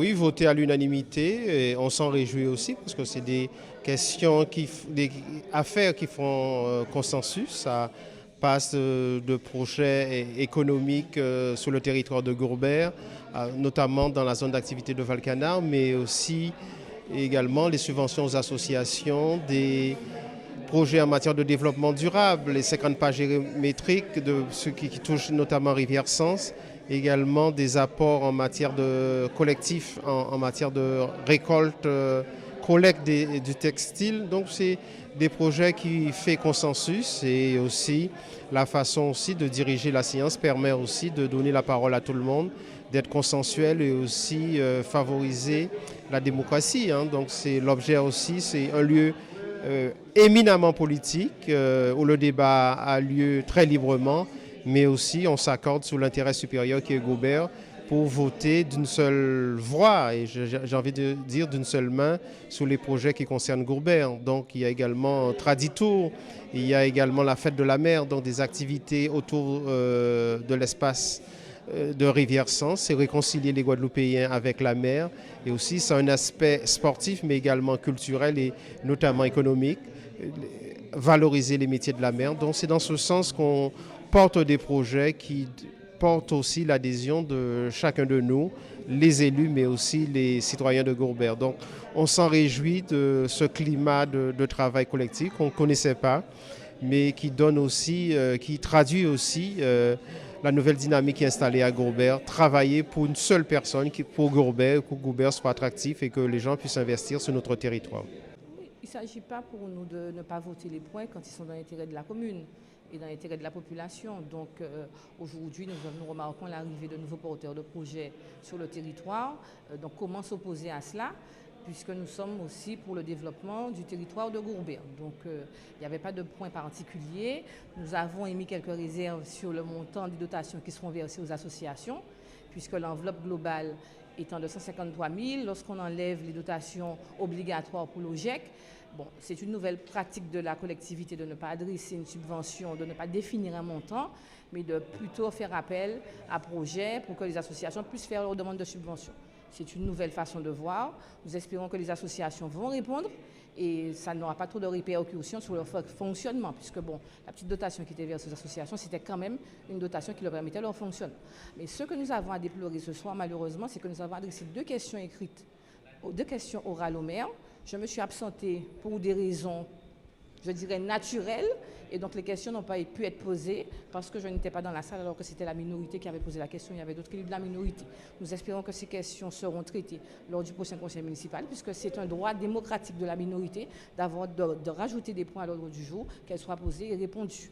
Oui, voter à l'unanimité, et on s'en réjouit aussi parce que c'est des questions, des affaires qui font consensus. Ça passe de projets économiques sur le territoire de Gourbert, notamment dans la zone d'activité de Valcanard, mais aussi également les subventions aux associations, des projets en matière de développement durable, les 50 pas géométriques de ceux qui touchent notamment Rivière-Sens, également des apports en matière de collectif, en matière de récolte, collecte du textile. Donc c'est des projets qui font consensus et aussi la façon aussi de diriger la science permet aussi de donner la parole à tout le monde, d'être consensuel et aussi favoriser la démocratie. Donc c'est l'objet aussi, c'est un lieu éminemment politique, où le débat a lieu très librement, mais aussi on s'accorde sur l'intérêt supérieur qui est Gobert pour voter d'une seule voix, et j'ai envie de dire d'une seule main, sur les projets qui concernent Gourbert. Donc il y a également Traditour, il y a également la fête de la mer, donc des activités autour de l'espace de Rivière-Sens, c'est réconcilier les Guadeloupéens avec la mer. Et aussi, c'est un aspect sportif, mais également culturel et notamment économique, valoriser les métiers de la mer. Donc, c'est dans ce sens qu'on porte des projets qui portent aussi l'adhésion de chacun de nous, les élus, mais aussi les citoyens de Gourbert. Donc, on s'en réjouit de ce climat de travail collectif qu'on ne connaissait pas, mais qui donne aussi, qui traduit aussi la nouvelle dynamique qui est installée à Gourbert, travailler pour une seule personne, pour Gourbert, que Gourbert soit attractif et que les gens puissent investir sur notre territoire. Il ne s'agit pas pour nous de ne pas voter les points quand ils sont dans l'intérêt de la commune et dans l'intérêt de la population. Donc aujourd'hui, nous remarquons l'arrivée de nouveaux porteurs de projets sur le territoire. Donc comment s'opposer à cela, puisque nous sommes aussi pour le développement du territoire de Gourbert. Donc il n'y avait pas de point particulier. Nous avons émis quelques réserves sur le montant des dotations qui seront versées aux associations, puisque l'enveloppe globale étant de 153 000, lorsqu'on enlève les dotations obligatoires pour l'OGEC, bon, c'est une nouvelle pratique de la collectivité de ne pas adresser une subvention, de ne pas définir un montant, mais de plutôt faire appel à projets pour que les associations puissent faire leur demande de subvention. C'est une nouvelle façon de voir. Nous espérons que les associations vont répondre et ça n'aura pas trop de répercussions sur leur fonctionnement, puisque bon, la petite dotation qui était versée aux associations, c'était quand même une dotation qui leur permettait leur fonctionnement. Mais ce que nous avons à déplorer ce soir, malheureusement, c'est que nous avons adressé 2 questions écrites, 2 questions orales au maire. Je me suis absentée pour des raisons, je dirais, naturelles, et donc les questions n'ont pas pu être posées parce que je n'étais pas dans la salle alors que c'était la minorité qui avait posé la question. Il y avait d'autres élus de la minorité. Nous espérons que ces questions seront traitées lors du prochain conseil municipal, puisque c'est un droit démocratique de la minorité de rajouter des points à l'ordre du jour, qu'elles soient posées et répondues.